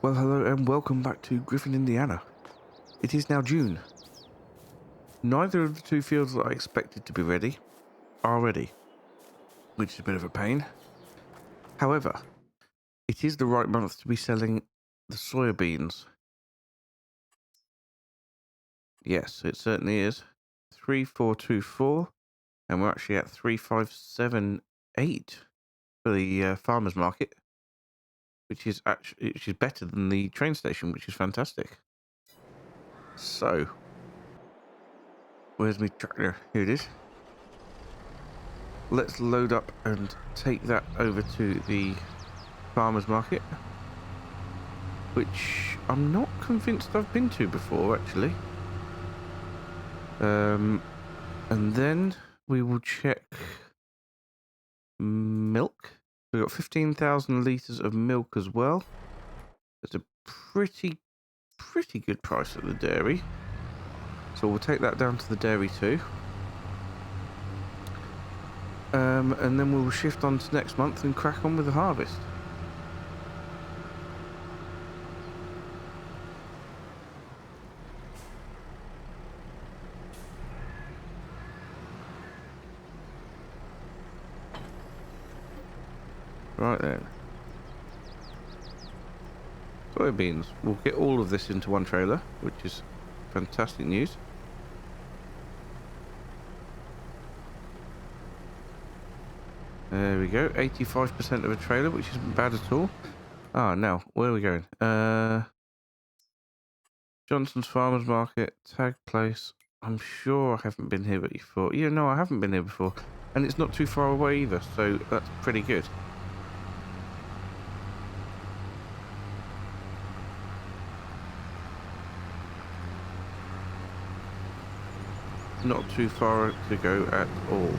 Well, hello and welcome back to Griffin, Indiana. It is now June. Neither of the two fields that I expected to be ready are ready, which is a bit of a pain. However, it is the right month to be selling the soybeans. Yes, it certainly is. 3424, and we're actually at 3578 for the farmers market, which is better than the train station, which is fantastic. So, where's my tractor? Here it is. Let's load up and take that over to the farmers market, which I'm not convinced I've been to before, actually. And then we will check milk. We've got 15,000 litres of milk as well. That's a pretty good price at the dairy. So we'll take that down to the dairy too. And then we'll shift on to next month and crack on with the harvest. Right then. Soybeans. We'll get all of this into one trailer, which is fantastic news. There we go. 85% of a trailer, which isn't bad at all. Ah, now, where are we going? Johnson's Farmers Market, Tag Place. I'm sure I haven't been here before. Yeah, no, I haven't been here before. And it's not too far away either, so that's pretty good. Not too far to go at all.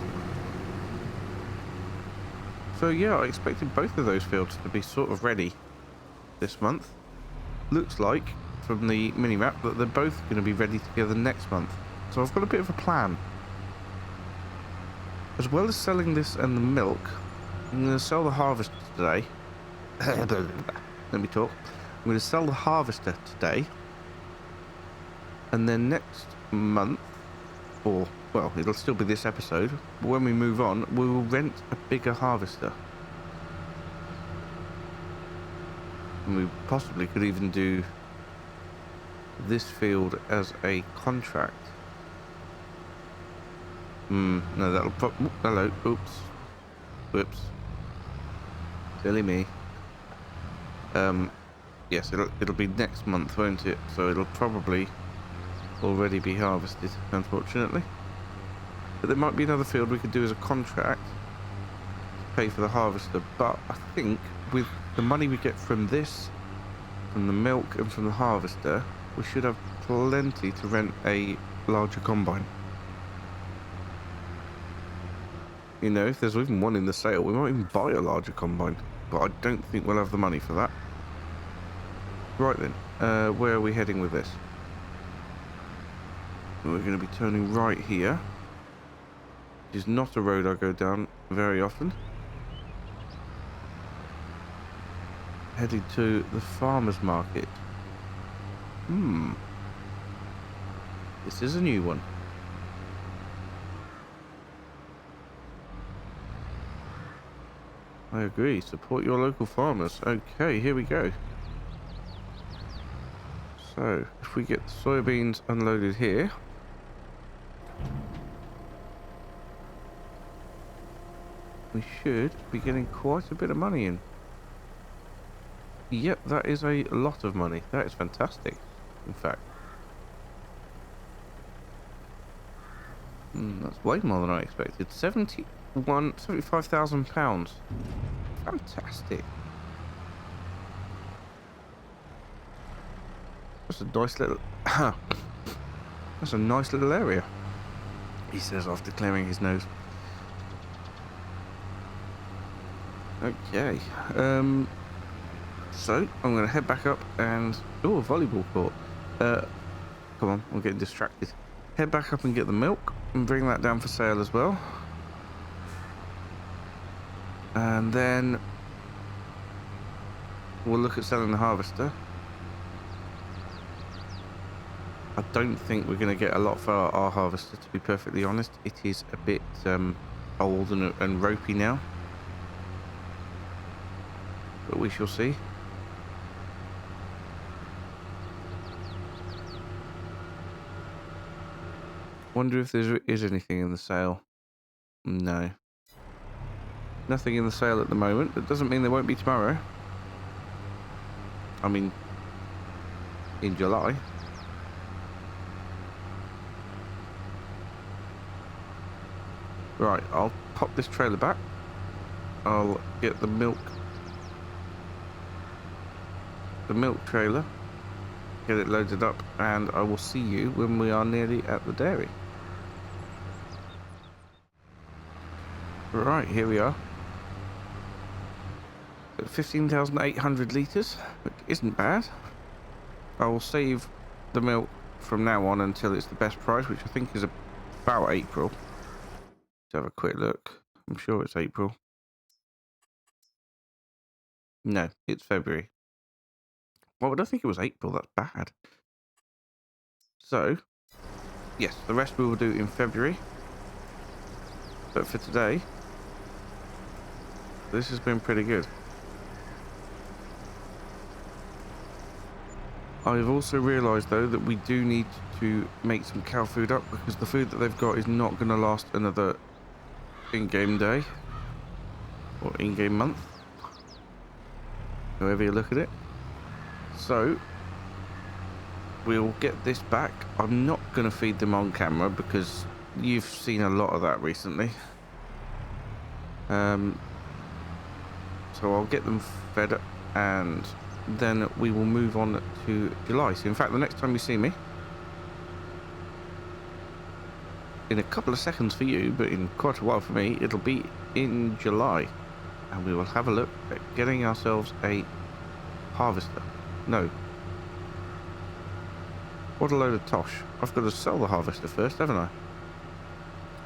So yeah, I expected both of those fields to be sort of ready this month. Looks like, from the mini-map, that they're both going to be ready together next month. So I've got a bit of a plan. As well as selling this and the milk, I'm going to sell the harvester today. Let me talk. I'm going to sell the harvester today. And then next month, or, well, it'll still be this episode, but when we move on, we will rent a bigger harvester. And we possibly could even do this field as a contract. No, that'll hello, oops. Whoops. Silly me. Yes, it'll be next month, won't it? So it'll probably already be harvested, unfortunately. But there might be another field we could do as a contract to pay for the harvester. But I think with the money we get from this, from the milk and from the harvester, we should have plenty to rent a larger combine. You know, if there's even one in the sale, we might even buy a larger combine. But I don't think we'll have the money for that. Right then, where are we heading with this? We're going to be turning right here. It is not a road I go down very often. Heading to the farmers market. This is a new one. I agree. Support your local farmers. Okay, here we go. So, if we get the soybeans unloaded here. We should be getting quite a bit of money in. Yep, that is a lot of money. That is fantastic, in fact. That's way more than I expected. £75,000. Fantastic. That's a nice little... That's a nice little area, he says after clearing his nose. Okay. So, I'm going to head back up and... Oh, a volleyball court. Come on, I'm getting distracted. Head back up and get the milk and bring that down for sale as well. And then we'll look at selling the harvester. I don't think we're going to get a lot for our harvester, to be perfectly honest. It is a bit old and ropey now. But we shall see. Wonder if there is anything in the sale. No. Nothing in the sale at the moment. That doesn't mean there won't be tomorrow. I mean, in July. Right, I'll pop this trailer back. I'll get the milk trailer, get it loaded up, and I will see you when we are nearly at the dairy. Right, here we are. 15,800 litres, which isn't bad. I will save the milk from now on until it's the best price, which I think is about April. Let's have a quick look. I'm sure it's April. No, it's February. Why would I think it was April? That's bad. So, yes, the rest we will do in February. But for today, this has been pretty good. I've also realised, though, that we do need to make some cow food up because the food that they've got is not going to last another in-game day or in-game month, however you look at it. So we'll get this back. I'm not going to feed them on camera because you've seen a lot of that recently. So I'll get them fed up and then we will move on to July. So in fact, the next time you see me, in a couple of seconds for you, but in quite a while for me, it'll be in July. And we will have a look at getting ourselves a harvester. No. What a load of tosh. I've got to sell the harvester first, haven't I?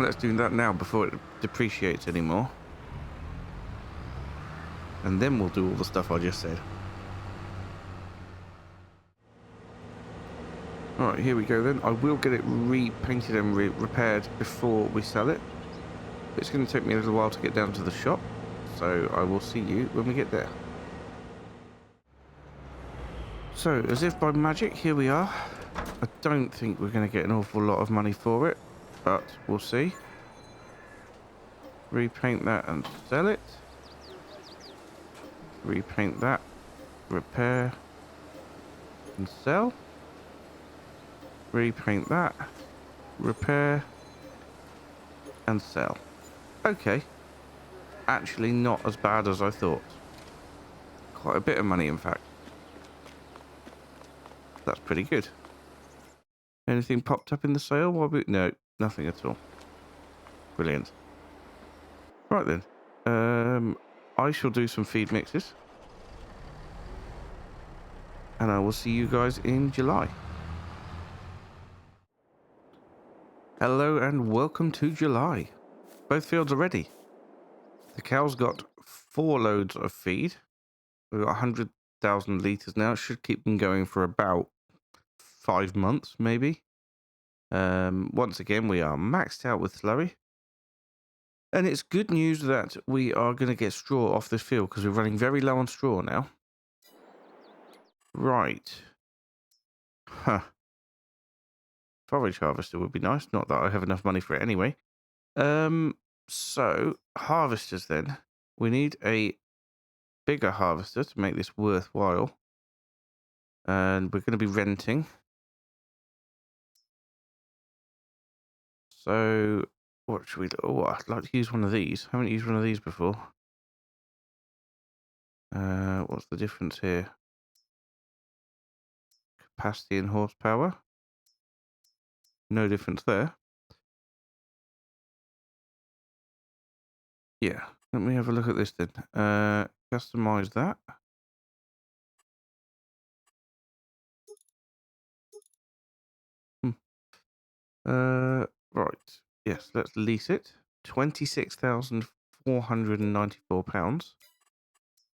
Let's do that now before it depreciates anymore. And then we'll do all the stuff I just said. Alright, here we go then. I will get it repainted and repaired before we sell it. It's going to take me a little while to get down to the shop. So I will see you when we get there. So, as if by magic, here we are. I don't think we're going to get an awful lot of money for it, but we'll see. Repaint that and sell it. Repaint that, repair, and sell. Repaint that, repair, and sell. Okay. Actually not as bad as I thought. Quite a bit of money, in fact. That's pretty good. Anything popped up in the sale? No, nothing at all. Brilliant. Right then. I shall do some feed mixes. And I will see you guys in July. Hello and welcome to July. Both fields are ready. The cows got 4 loads of feed. We've got 100,000 litres now. It should keep them going for about 5 months, maybe. Once again, we are maxed out with slurry. And it's good news that we are going to get straw off this field because we're running very low on straw now. Right. Huh. Forage harvester would be nice. Not that I have enough money for it anyway. So, harvesters then. We need a bigger harvester to make this worthwhile. And we're going to be renting. So, what should we do? Oh, I'd like to use one of these. Haven't used one of these before. What's the difference here? Capacity and horsepower. No difference there. Yeah, let me have a look at this then. Customize that. Right. Yes, let's lease it. £26,494.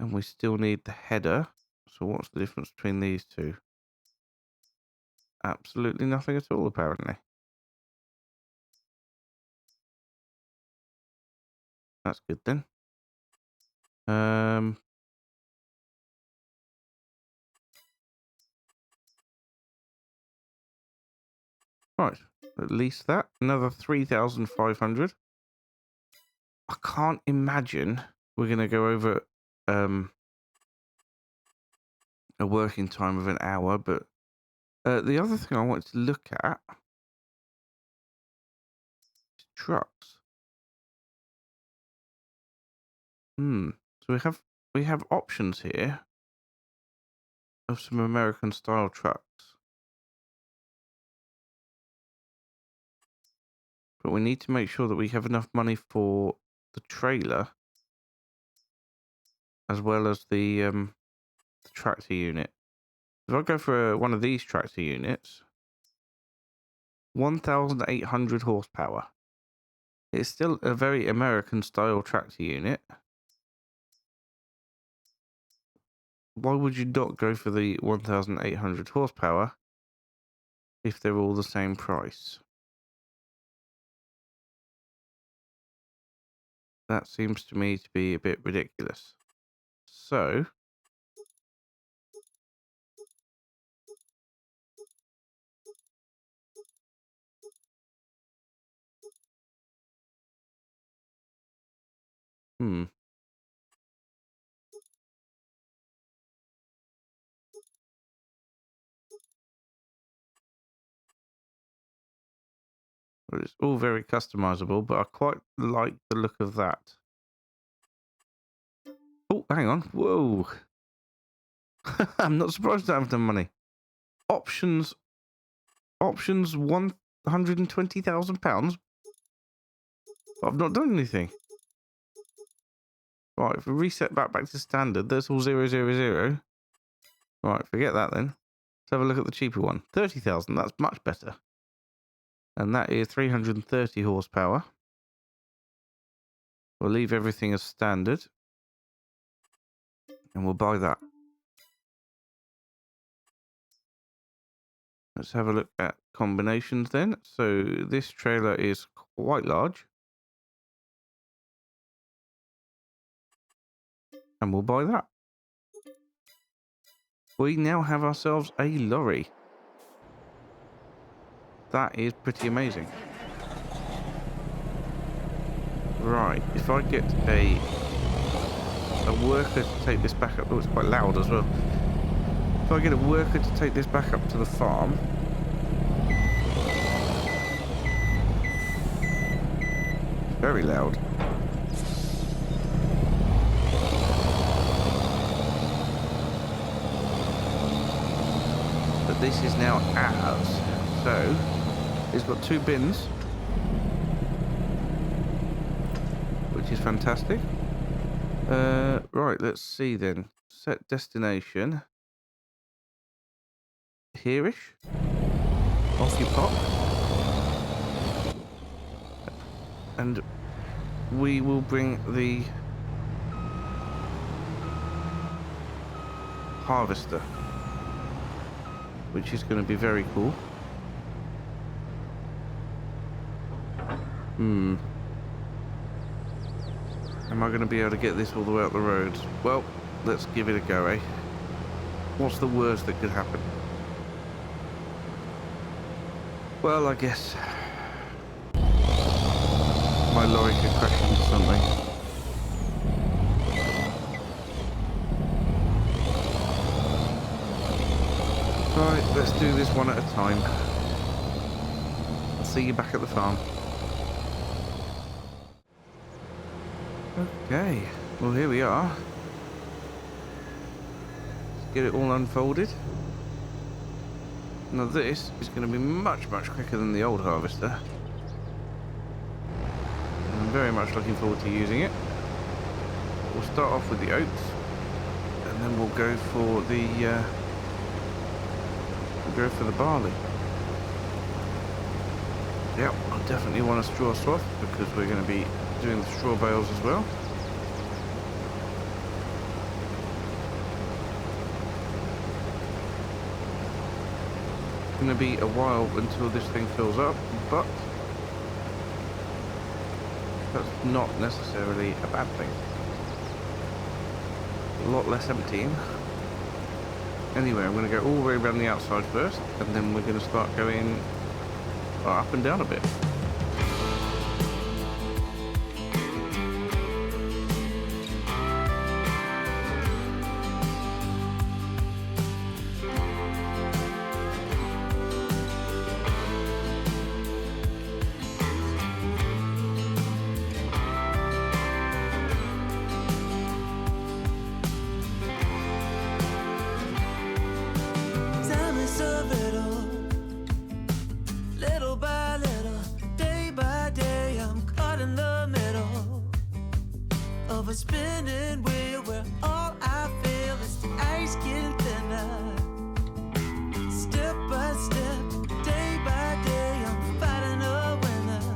And we still need the header. So what's the difference between these two? Absolutely nothing at all, apparently. That's good then. Right. At least that. Another 3,500. I can't imagine we're going to go over a working time of an hour, but the other thing I wanted to look at is trucks. So we have options here of some American style trucks. But we need to make sure that we have enough money for the trailer as well as the tractor unit. If I go for one of these tractor units, 1,800 horsepower. It's still a very American style tractor unit. Why would you not go for the 1,800 horsepower if they're all the same price? That seems to me to be a bit ridiculous. So, well, it's all very customizable, but I quite like the look of that. Oh, hang on. Whoa. I'm not surprised I don't have the money. Options, £120,000. I've not done anything. Right, if we reset back to standard, that's all 000. Right, forget that then. Let's have a look at the cheaper one. 30,000, that's much better. And that is 330 horsepower. We'll leave everything as standard. And we'll buy that. Let's have a look at combinations then. So this trailer is quite large. And we'll buy that. We now have ourselves a lorry. That is pretty amazing. Right, if I get a worker to take this back up... Oh, it's quite loud as well. If I get a worker to take this back up to the farm... It's very loud. But this is now ours. So, it's got 2 bins. Which is fantastic. Right, let's see then. Set destination. Here-ish. Off you pop. And we will bring the harvester, which is going to be very cool. Am I going to be able to get this all the way up the road? Well, let's give it a go, eh? What's the worst that could happen? Well, I guess my lorry could crash into something. Right, let's do this one at a time. I'll see you back at the farm. Okay, well here we are. Let's get it all unfolded. Now this is going to be much quicker than the old harvester. I'm very much looking forward to using it. We'll start off with the oats, and then we'll go for the barley. Yep, I definitely want a straw swath because we're going to be doing the straw bales as well. going to be a while until this thing fills up, but that's not necessarily a bad thing. A lot less emptying. Anyway, I'm going to go all the way around the outside first, and then we're going to start going up and down a bit. A spinning wheel where all I feel is the ice getting thinner. Step by step, day by day, I'm fighting a winner.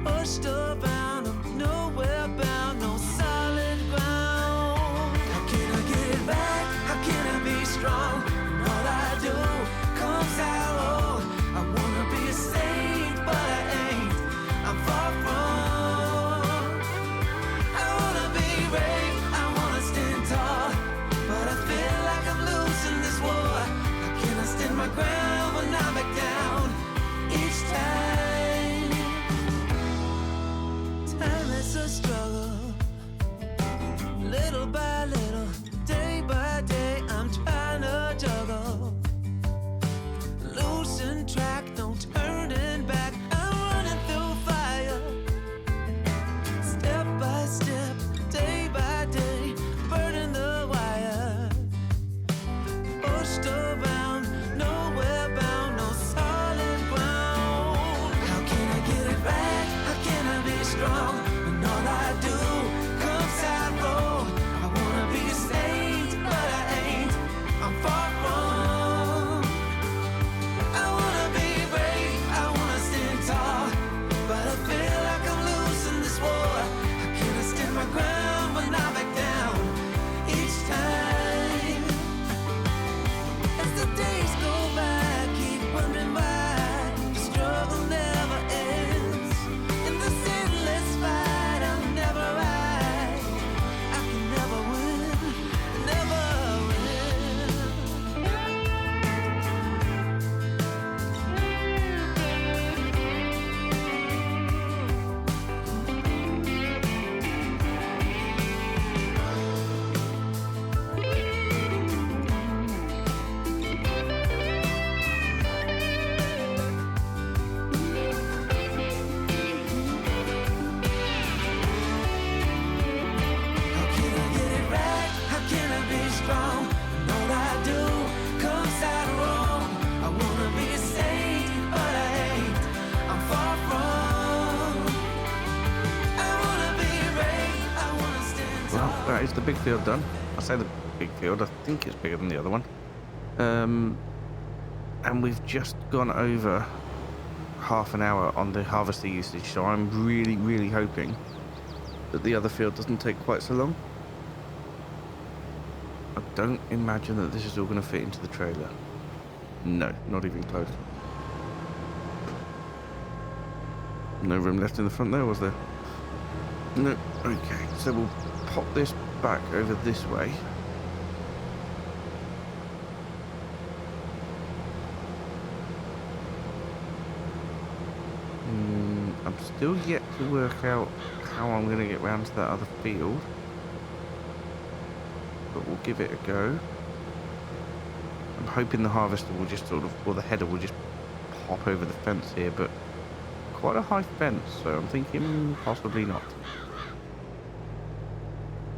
Pushed around, I'm nowhere bound, no solid ground. How can I get it back? How can I be strong? And all I do comes out wrong. I wanna be a saint, but I ain't. I'm far from. My ground when I back down each time. Time is a struggle, little by little, day by day. I'm trying to juggle, losing track, no turning back. I'm running through fire, step by step, day by day, burning the wire, pushed around. Strong, and all I do comes out wrong. I wanna be a saint, but I ain't. I'm far from. I wanna be brave, I wanna stand tall, but I feel like I'm losing this war. How can I stand my ground when I back down each time? As the days go by, I keep wondering why the struggle never ends. In the fight, I'm never right. I can never win, never win. Strong, and all I do comes out wrong. I wanna be a saint, but I ain't. I'm far from. I wanna be brave, I wanna stand tall. Well, that is the big field done. I say the big field, I think it's bigger than the other one. And we've just gone over half an hour on the harvester usage, so I'm really hoping that the other field doesn't take quite so long. I don't imagine that this is all going to fit into the trailer. No, not even close. No room left in the front there, was there? No. Okay, so we'll pop this back over this way. I'm still yet to work out how I'm going to get round to that other field. But we'll give it a go. I'm hoping the harvester will just sort of, or the header will just pop over the fence here, but quite a high fence, so I'm thinking possibly not.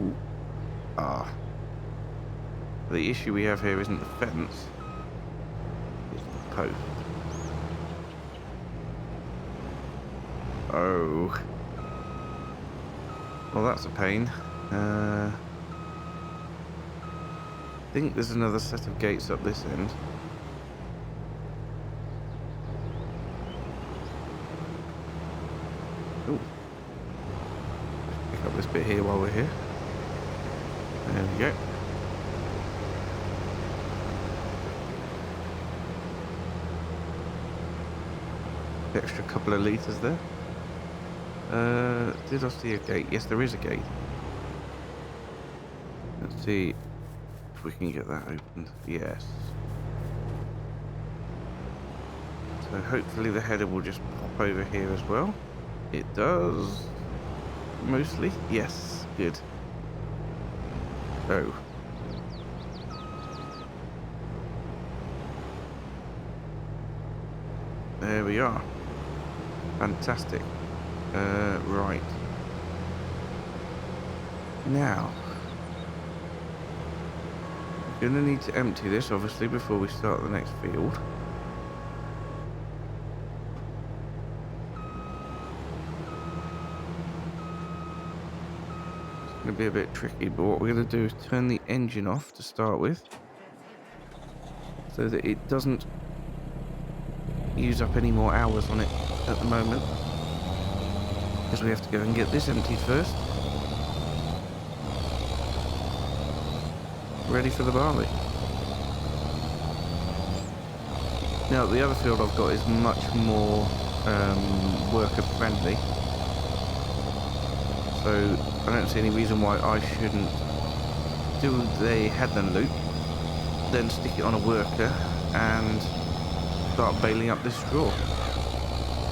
Ooh. The issue we have here isn't the fence, it's the post. Oh. Well, that's a pain. I think there's another set of gates up this end. Ooh. Pick up this bit here while we're here. There we go. The extra couple of litres there. Did I see a gate? Yes, there is a gate. Let's see if we can get that opened. Yes. So hopefully the header will just pop over here as well. It does. Mostly. Yes. Good. Oh. There we are. Fantastic. Right. Now, we're going to need to empty this, obviously, before we start the next field. It's going to be a bit tricky, but what we're going to do is turn the engine off to start with, so that it doesn't use up any more hours on it at the moment, because we have to go and get this emptied first. Ready for the barley. Now the other field I've got is much more worker friendly, so I don't see any reason why I shouldn't do the headland loop, then stick it on a worker and start baling up this straw.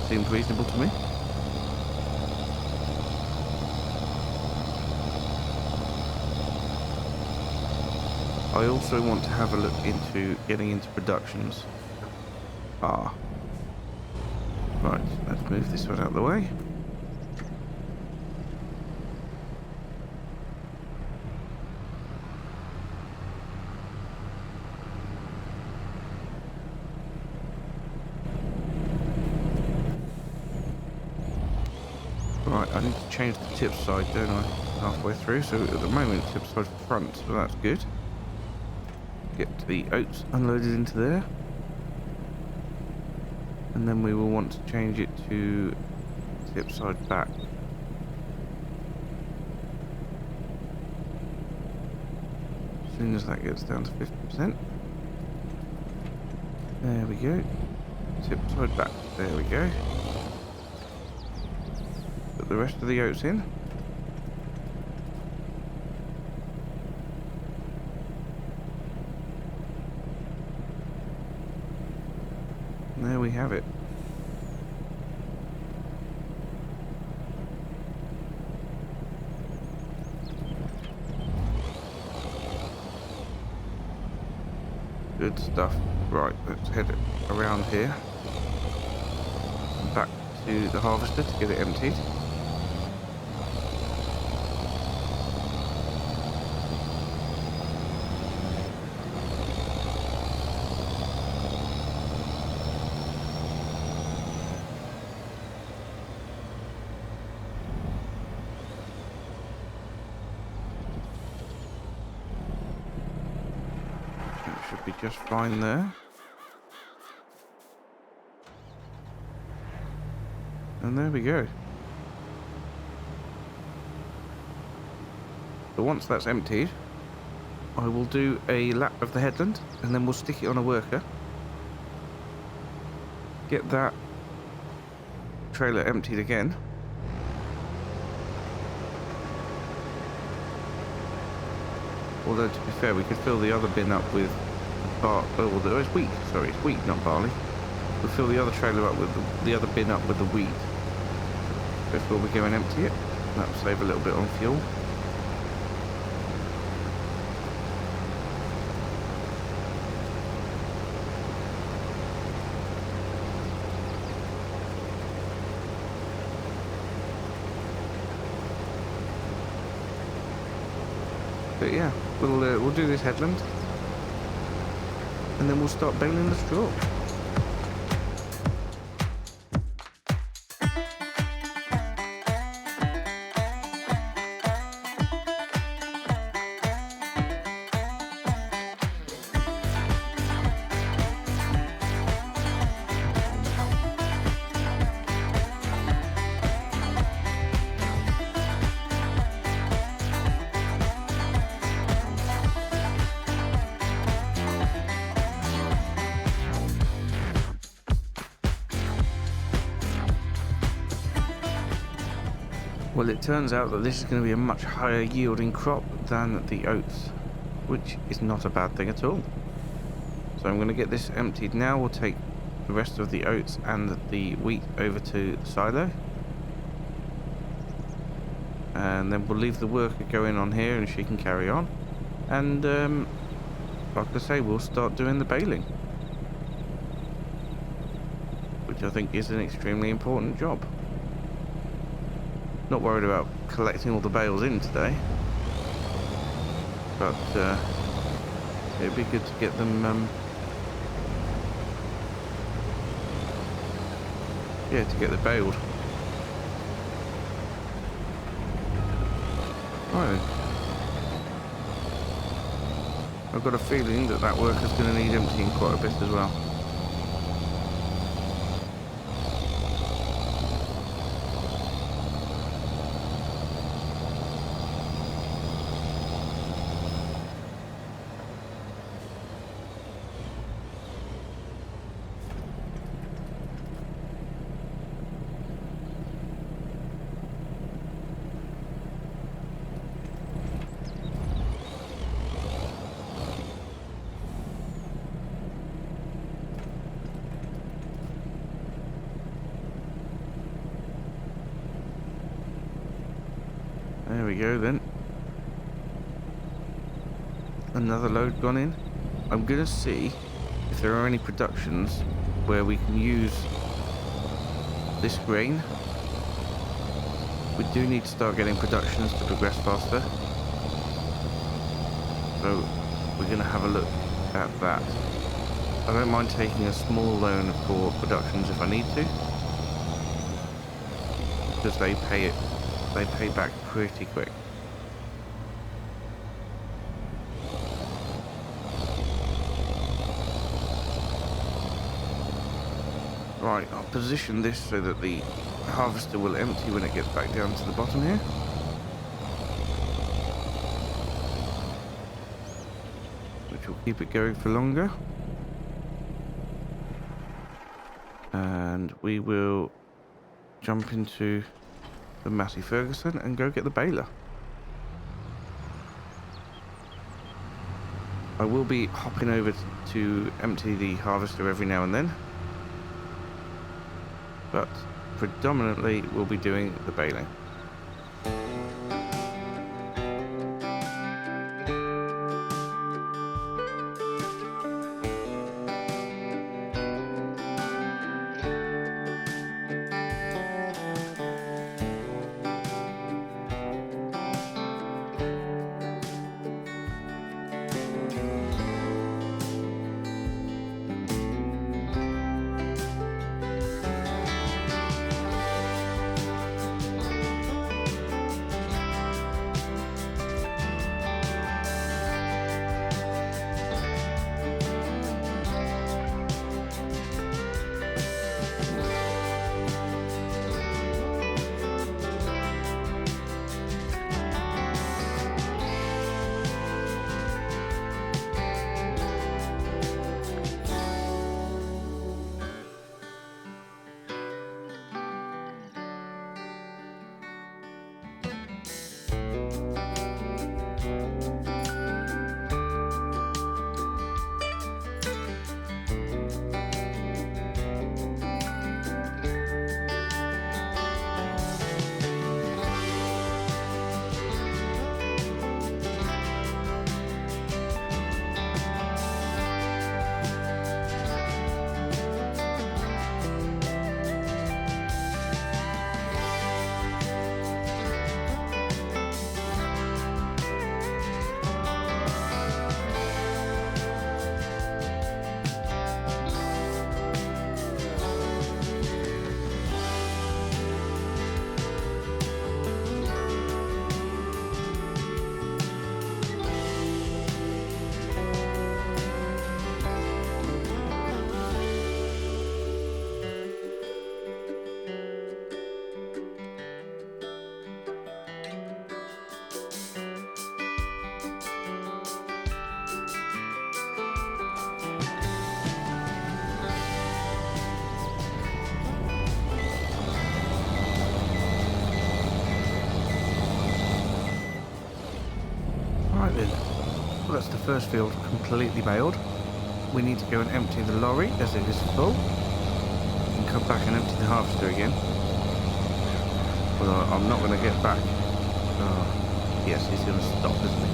Seems reasonable to me. I also want to have a look into getting into productions. Right, let's move this one out of the way. Right, I need to change the tip side, don't I? Halfway through, so at the moment tip side front, so that's good. Get the oats unloaded into there, and then we will want to change it to tip side back. As soon as that gets down to 50%. There we go. Tip side back. There we go. Put the rest of the oats in. There we have it. Good stuff. Right, let's head around here and back to the harvester to get it emptied. Should be just fine there. And there we go. So once that's emptied, I will do a lap of the headland and then we'll stick it on a worker. Get that trailer emptied again. Although to be fair, we could fill the other bin up with it's wheat. Sorry, it's wheat, not barley. We'll fill the other trailer up with the other bin up with the wheat before we go and empty it. That will save a little bit on fuel. But yeah, we'll do this headland, and then we'll start baling the straw. Well, it turns out that this is going to be a much higher yielding crop than the oats, which is not a bad thing at all. So I'm going to get this emptied now. We'll take the rest of the oats and the wheat over to the silo. And then we'll leave the worker going on here and she can carry on. And, like I say, we'll start doing the baling, which I think is an extremely important job. Not worried about collecting all the bales in today, but it'd be good to get them, yeah, to get them baled. Right. I've got a feeling that that worker's going to need emptying quite a bit as well. There we go then. Another load gone in. I'm going to see if there are any productions where we can use this grain. We do need to start getting productions to progress faster. So we're going to have a look at that. I don't mind taking a small loan for productions if I need to, because they pay back pretty quick. Right, I'll position this so that the harvester will empty when it gets back down to the bottom here. Which will keep it going for longer. And we will jump into the Massey Ferguson and go get the baler. I will be hopping over to empty the harvester every now and then, but predominantly we'll be doing the baling. first field completely baled. We need to go and empty the lorry as it is full. And come back and empty the harvester again. Well, I'm not going to get back. Yes, he's going to stop, isn't he?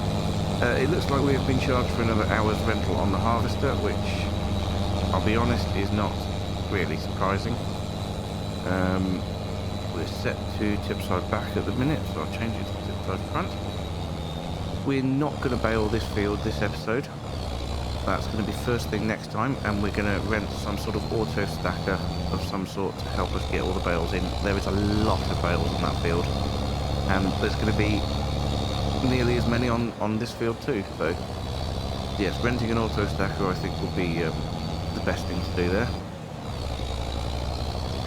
It looks like we have been charged for another hour's rental on the harvester, which, I'll be honest, is not really surprising. We're set to tipside back at the minute, so I'll change it to tipside front. We're not going to bale this field this episode. That's going to be first thing next time, and we're going to rent some sort of auto stacker of some sort to help us get all the bales in. There is a lot of bales in that field, and there's going to be nearly as many on this field too. So yes, renting an auto stacker I think will be the best thing to do there.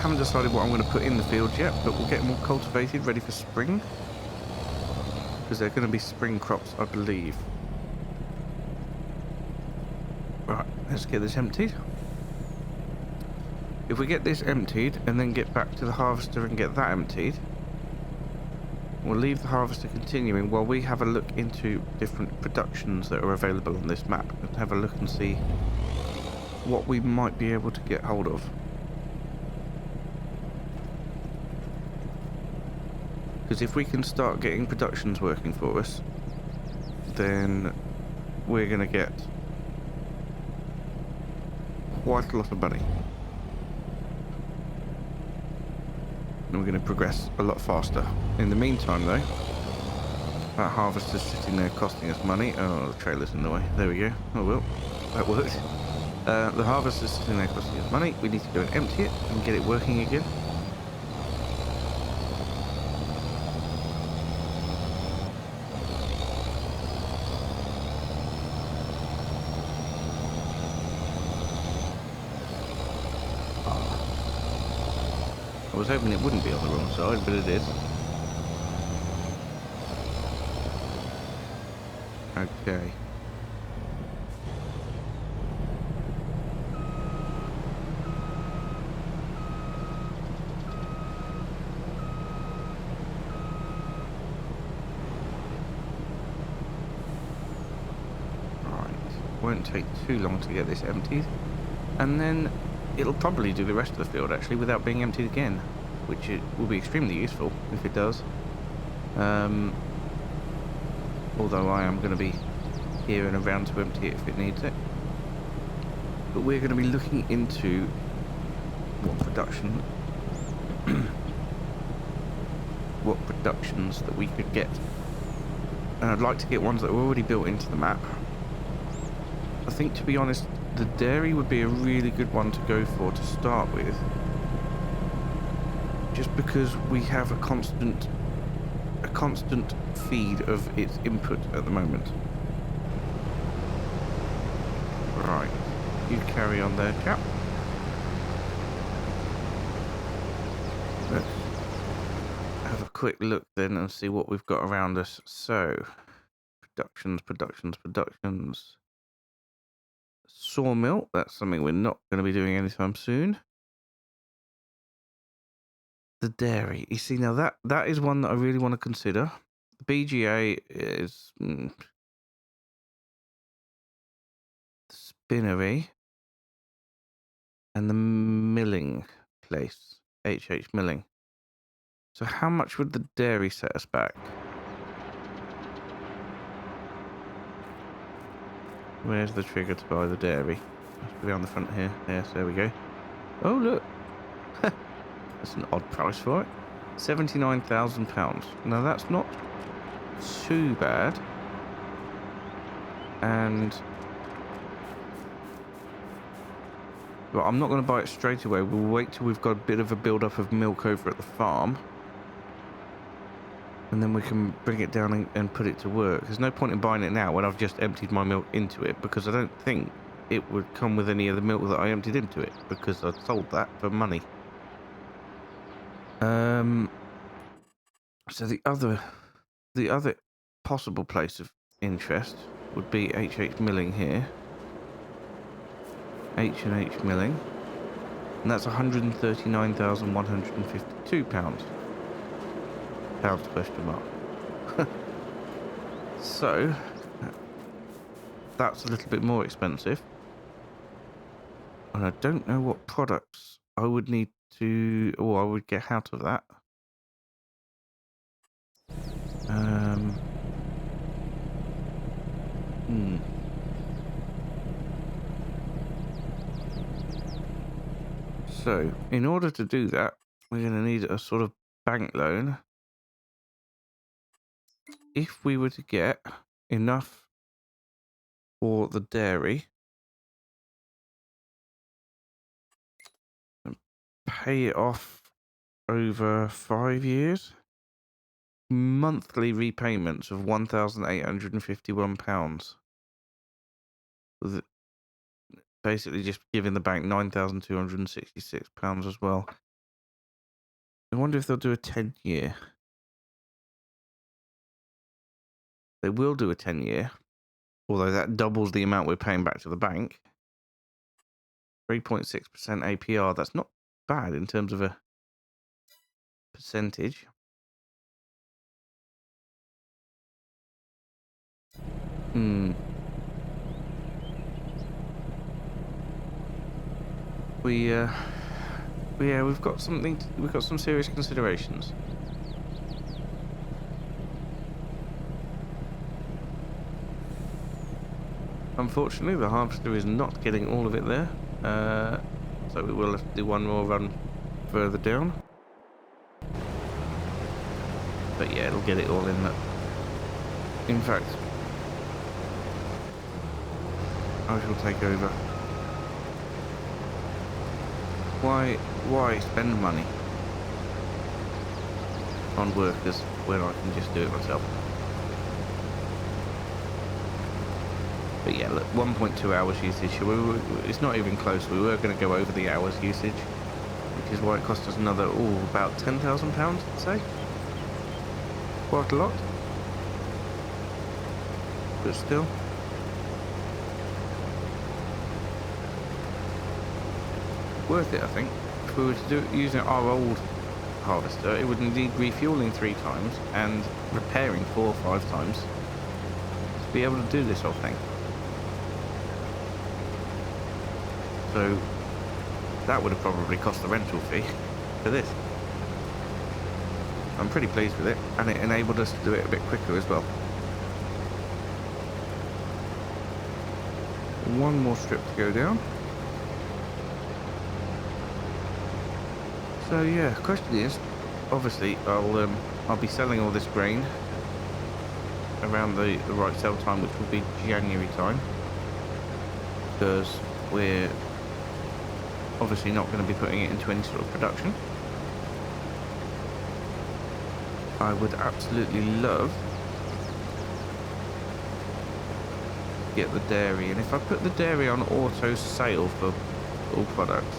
Haven't decided what I'm going to put in the field yet, but we'll get them all cultivated, ready for spring, because they're going to be spring crops, I believe. Right, let's get this emptied. If we get this emptied and then get back to the harvester and get that emptied, we'll leave the harvester continuing while we have a look into different productions that are available on this map and have a look and see what we might be able to get hold of. Because if we can start getting productions working for us, then we're going to get quite a lot of money. And we're going to progress a lot faster. In the meantime though, that harvester's sitting there costing us money. Oh, the trailer's in the way. There we go. Oh well, that worked. The harvester's sitting there costing us money. We need to go and empty it and get it working again. I was hoping it wouldn't be on the wrong side, but it is. Okay. Right. Won't take too long to get this emptied. And then it'll probably do the rest of the field actually without being emptied again, which it will be extremely useful if it does. Although I am going to be here and around to empty it if it needs it. But we're going to be looking into what productions that we could get. And I'd like to get ones that are already built into the map. I think, to be honest, the dairy would be a really good one to go for to start with, just because we have a constant feed of its input at the moment. Right, you carry on there, chap. Let's have a quick look then and see what we've got around us. So, productions. Sawmill, that's something we're not going to be doing anytime soon. The dairy, you see, now that is one that I really want to consider. The BGA is the spinnery and the milling place, HH Milling. So how much would the dairy set us back? Where's the trigger to buy the dairy? Must be on the front here. Yes, there we go. Oh, look. That's an odd price for it. £79,000. Now, that's not too bad. And... well, I'm not going to buy it straight away. We'll wait till we've got a bit of a build-up of milk over at the farm. And then we can bring it down and put it to work. There's no point in buying it now when I've just emptied my milk into it, because I don't think it would come with any of the milk that I emptied into it, because I sold that for money. So the other possible place of interest would be HH Milling here. H&H Milling. And that's £139,152. Pounds question mark. So that's a little bit more expensive. And I don't know what products I would need to, or I would get out of that. So, in order to do that, we're going to need a sort of bank loan. If we were to get enough for the dairy and pay it off over 5 years, monthly repayments of £1,851, with basically just giving the bank £9,266 as well. I wonder if they'll do a 10-year. They will do a 10-year, although that doubles the amount we're paying back to the bank. 3.6% APR, that's not bad in terms of a percentage. We've got something. We've got some serious considerations. Unfortunately, the harvester is not getting all of it there, so we will have to do one more run further down. But yeah, it'll get it all in that. In fact, I shall take over. Why spend money on workers when I can just do it myself? But yeah, look, 1.2 hours usage. It's not even close. We were going to go over the hours usage, which is why it cost us another, about £10,000, I'd say. Quite a lot. But still. Worth it, I think. If we were to do it using our old harvester, it would need refueling 3 times and repairing 4 or 5 times to be able to do this whole thing. So that would have probably cost the rental fee for this. I'm pretty pleased with it, and it enabled us to do it a bit quicker as well. One more strip to go down. So yeah, question is, obviously I'll be selling all this grain around the right sell time, which will be January time, because we're obviously not going to be putting it into any sort of production. I would absolutely love to get the dairy, and if I put the dairy on auto sale for all products,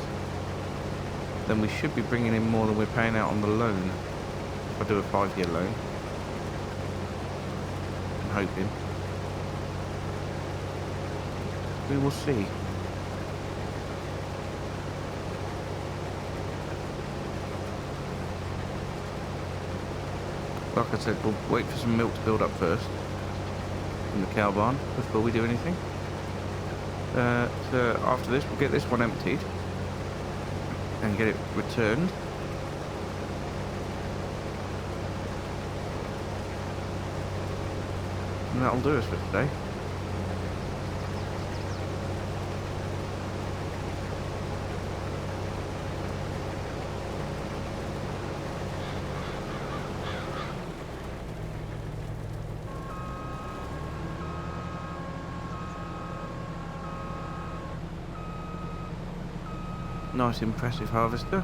then we should be bringing in more than we're paying out on the loan. If I do a 5-year loan, I'm hoping. We will see. Like I said, we'll wait for some milk to build up first in the cow barn before we do anything. So after this, we'll get this one emptied and get it returned. And that'll do us for today. Nice, impressive harvester.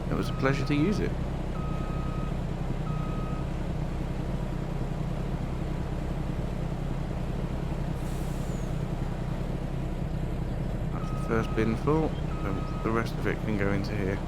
It was a pleasure to use it. That's the first bin full, so the rest of it can go into here.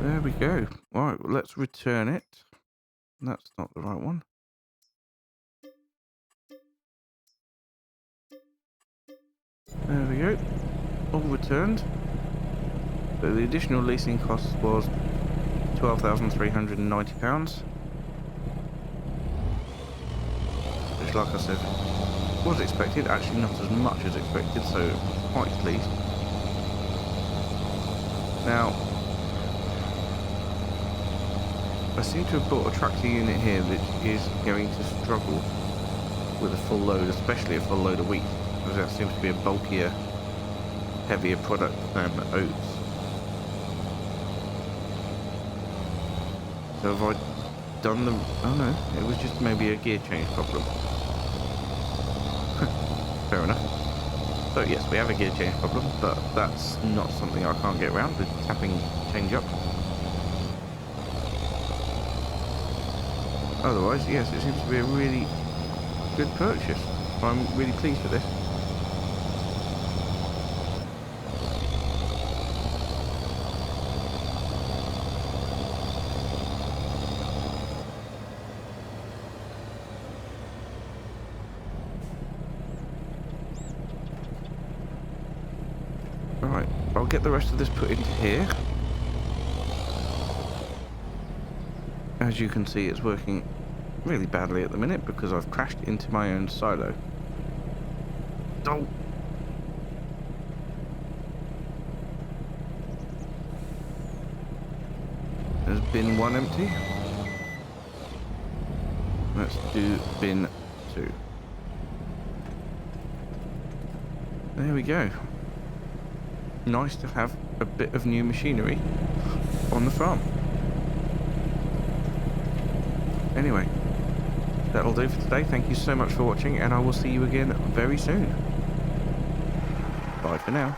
There we go. Right, well, let's return it. That's not the right one. There we go. All returned. So the additional leasing cost was £12,390. Which, like I said, was expected. Actually, not as much as expected, so quite pleased. Now, I seem to have bought a tractor unit here which is going to struggle with a full load, especially a full load of wheat, because that seems to be a bulkier, heavier product than oats. So have I done the... oh no, it was just maybe a gear change problem. Fair enough. So yes, we have a gear change problem, but that's not something I can't get around with tapping change up. Otherwise, yes, it seems to be a really good purchase. I'm really pleased with this. Right, I'll get the rest of this put into here. As you can see, it's working really badly at the minute because I've crashed into my own silo. Oh! There's bin 1 empty. Let's do bin 2. There we go. Nice to have a bit of new machinery on the farm. Anyway, that'll do for today. Thank you so much for watching, and I will see you again very soon. Bye for now.